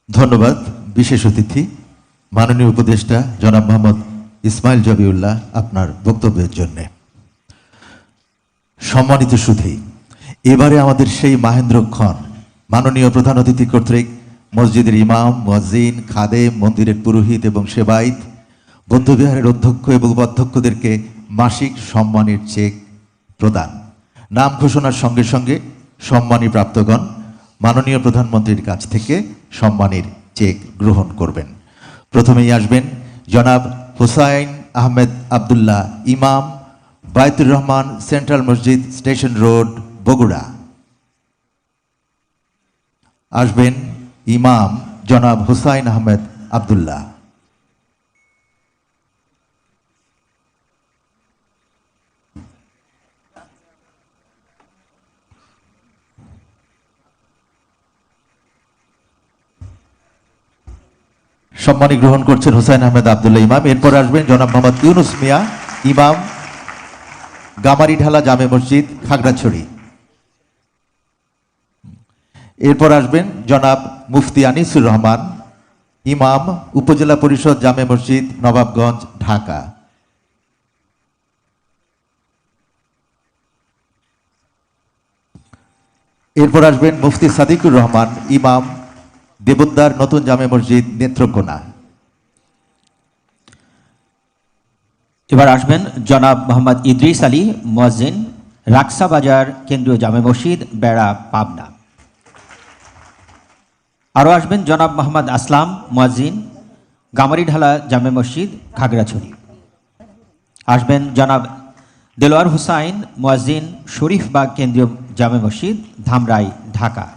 ধন্যবাদ বিশেষ অতিথি মাননীয় উপদেষ্টা জনাব মোহাম্মদ ইসমাইল জবিউল্লাহ আপনার বক্তব্যের জন্য। সম্মানিত সুধী, এবারে আমাদের সেই মাহেন্দ্রক্ষণ মাননীয় প্রধান অতিথি কর্তৃক মসজিদের ইমাম, মুয়াজ্জিন, খাদেম, মন্দিরের পুরোহিত এবং সেবায়েত, বৌদ্ধবিহারের অধ্যক্ষ এবং উপাধ্যক্ষদেরকে মাসিক সম্মানের চেক প্রদান। নাম ঘোষণার সঙ্গে সঙ্গে সম্মানী প্রাপ্তগণ মাননীয় প্রধানমন্ত্রীর কাছ থেকে সম্মানের চেক গ্রহণ করবেন। প্রথমেই আসবেন জনাব হুসাইন আহমেদ আবদুল্লাহ, ইমাম, বায়তুর রহমান সেন্ট্রাল মসজিদ, স্টেশন রোড, বগুড়া। আসবেন ইমাম জনাব হুসাইন আহমেদ আবদুল্লাহ। সম্মানী গ্রহণ করছেন হুসাইন আহমেদ আবদুল্লাহ ইমাম। এরপর আসবেন জনাব মোহাম্মদ ইউনুস মিয়া, ইমাম, গামারিঢালা জামে মসজিদ, খাগড়াছড়ি। এরপর আসবেন জনাব মুফতি আনিসুর রহমান, ইমাম, উপজেলা পরিষদ জামে মসজিদ, নবাবগঞ্জ, ঢাকা। এরপর আসবেন মুফতি সাদিকুর রহমান, ইমাম, দেবদ্দার নতুন জামে মসজিদ, নেত্রকোনা। এবার আসবেন জনাব মোহাম্মদ ইদ্রিস আলী, মুয়াজ্জিন, রাকসা বাজার কেন্দ্রীয় জামে মসজিদ, বেড়া, পাবনা। আরও আসবেন জনাব মোহাম্মদ আসলাম, মুয়াজ্জিন, গামারিঢালা জামে মসজিদ, খাগড়াছড়ি। আসবেন জনাব দেলোয়ার হুসাইন, মুয়াজ্জিন, শরীফবাগ কেন্দ্রীয় জামে মসজিদ, ধামরাই, ঢাকা।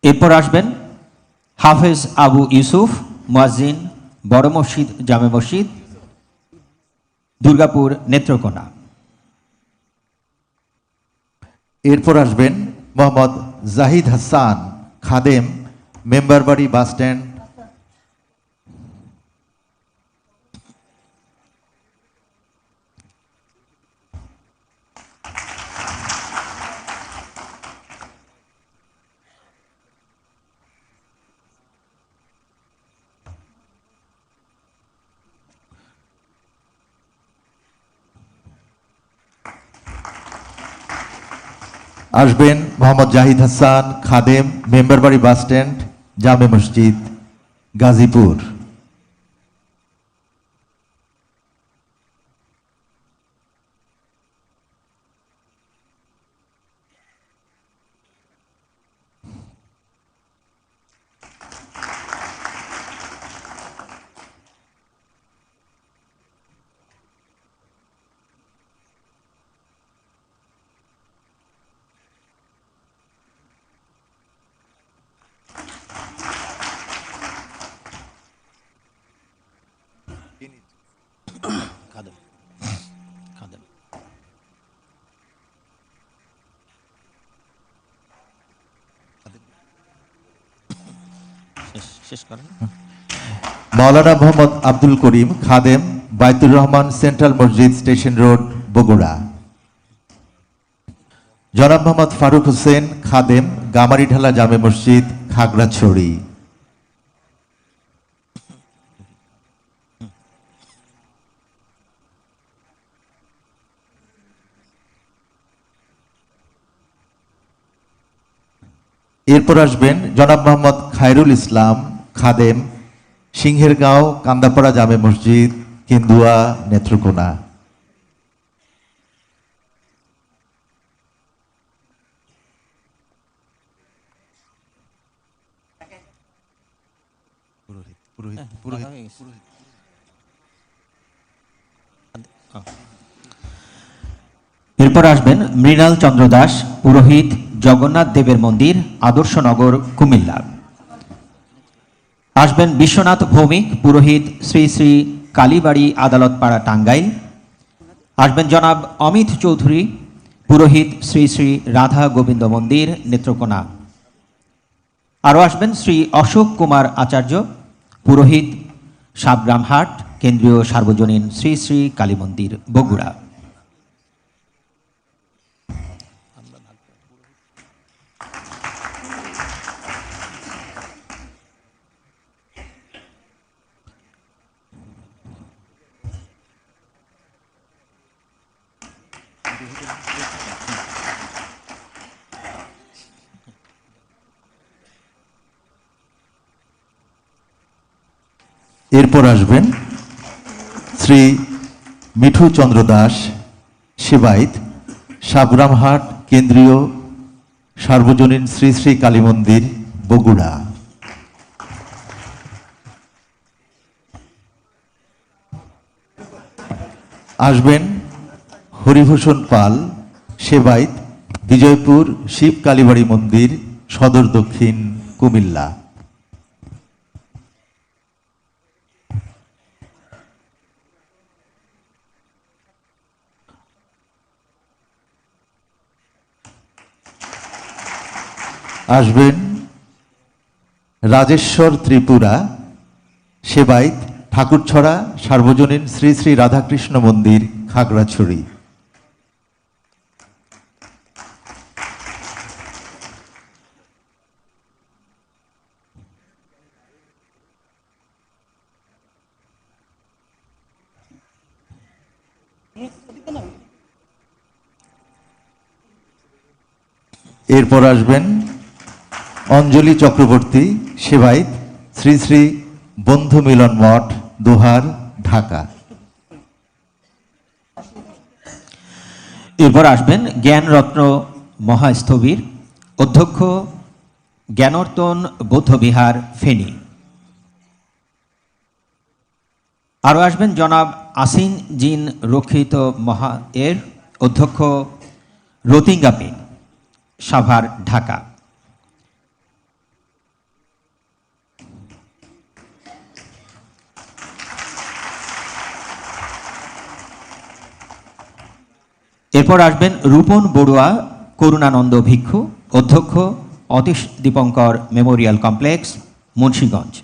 এরপর আসবেন হাফেজ আবু ইউসুফ, মুয়াজ্জিন, বড় মসজিদ জামে মসজিদ, দুর্গাপুর, নেত্রকোনা। এরপর আসবেন মোহাম্মদ জাহিদ হাসান, খাদেম, মেম্বারবাড়ি বাস স্ট্যান্ড, আসবেন মোহাম্মদ জাহিদ হাসান, খাদেম, মেম্বারবাড়ি বাস স্ট্যান্ড, জামে মসজিদ, গাজীপুর। মাওলানা মোহাম্মদ আব্দুল করিম, খাদেম, বায়তুর রহমান সেন্ট্রাল মসজিদ, স্টেশন রোড, বগুড়া। জনাব মোহাম্মদ ফারুক হোসেন, খাদেম, গামারিঢালা জামে মসজিদ, খাগড়াছড়ি। এরপর আসবেন জনাব মোহাম্মদ খায়রুল ইসলাম, খাদেম, সিংহেরগাঁও কান্দাপাড়া জামে মসজিদ, কেন্দুয়া, নেত্রকোনা। এরপর আসবেন মৃণাল চন্দ্র দাস, পুরোহিত, জগন্নাথ দেবের মন্দির, আদর্শনগর, কুমিল্লা। আসবেন বিশ্বনাথ ভৌমিক, পুরোহিত, শ্রী শ্রী কালীবাড়ি, আদালতপাড়া, টাঙ্গাইল। আসবেন জনাব অমিত চৌধুরী, পুরোহিত, শ্রী শ্রী রাধা গোবিন্দ মন্দির, নেত্রকোনা। আরও আসবেন শ্রী অশোক কুমার আচার্য, পুরোহিত, সাবগ্রামহাট কেন্দ্রীয় সার্বজনীন শ্রী শ্রী কালী মন্দির, বগুড়া। এরপর আসবেন শ্রী মিঠু চন্দ্র দাস, সেবাইত, সাবরামহাট কেন্দ্রীয় সার্বজনীন শ্রী শ্রী কালী মন্দির, বগুড়া। আসবেন হরিভূষণ পাল, সেবাইত, বিজয়পুর শিব কালীবাড়ি মন্দির, সদর দক্ষিণ, কুমিল্লা। আসবেন রাজেশ্বর ত্রিপুরা, সেবাইত, ঠাকুরছড়া সার্বজনীন শ্রী শ্রী রাধাকৃষ্ণ মন্দির, খাগড়াছড়ি। এরপর আসবেন অঞ্জলি চক্রবর্তী, সেবাইত, শ্রী শ্রী বন্ধু মিলন মঠ, দোহার, ঢাকা। এরপর আসবেন জ্ঞানরত্ন মহাস্থবির, অধ্যক্ষ, জ্ঞানর্তন বৌদ্ধবিহার, ফেনী। আরও আসবেন জনাব আসিন জিন রক্ষিত মহা এর, অধ্যক্ষ, রতিঙ্গাপি, সাভার, ঢাকা। এরপর আসবেন রূপন বড়ুয়া করুণানন্দ ভিক্ষু, অধ্যক্ষ, অতীশ দীপঙ্কর মেমোরিয়াল কমপ্লেক্স, মুন্সিগঞ্জ।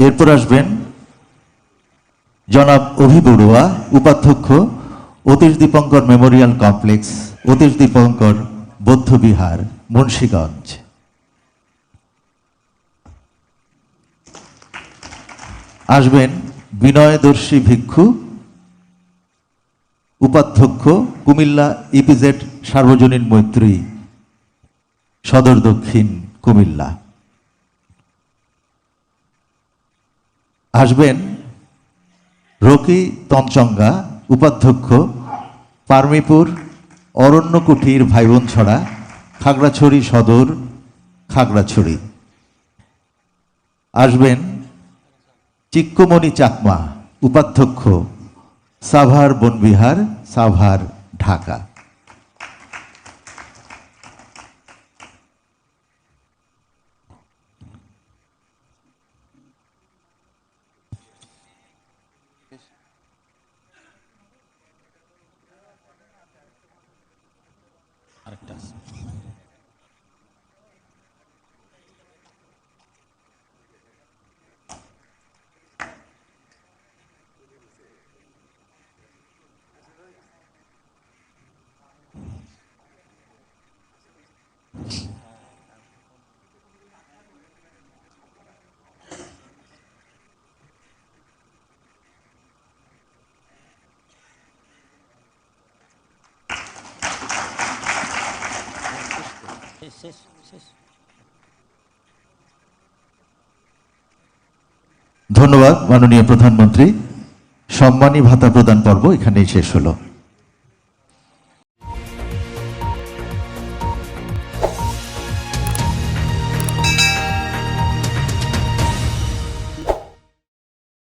এরপর আসবেন জনাব অভি বড়ুয়া, উপাধ্যক্ষ, অতীশ দীপঙ্কর মেমোরিয়াল কমপ্লেক্স, অতীশ দীপঙ্কর বৌদ্ধবিহার, মুন্সিগঞ্জ। আসবেন বিনয়দর্শী ভিক্ষু, উপাধ্যক্ষ, কুমিল্লা ইপিজেড সার্বজনীন মৈত্রী, সদর দক্ষিণ, কুমিল্লা। আসবেন রকি তঞ্চঙ্গা, উপাধ্যক্ষ, পারমিপুর অরণ্য কুঠির ভাইবোন ছড়া, খাগড়াছড়ি সদর, খাগড়াছড়ি। আসবেন চিক্কমণি চাকমা, উপাধ্যক্ষ, সাভার বনবিহার, সাভার, ঢাকা। ধন্যবাদ মাননীয় প্রধানমন্ত্রী। সম্মানী ভাতা প্রদান পর্ব এখানেই শেষ হলো।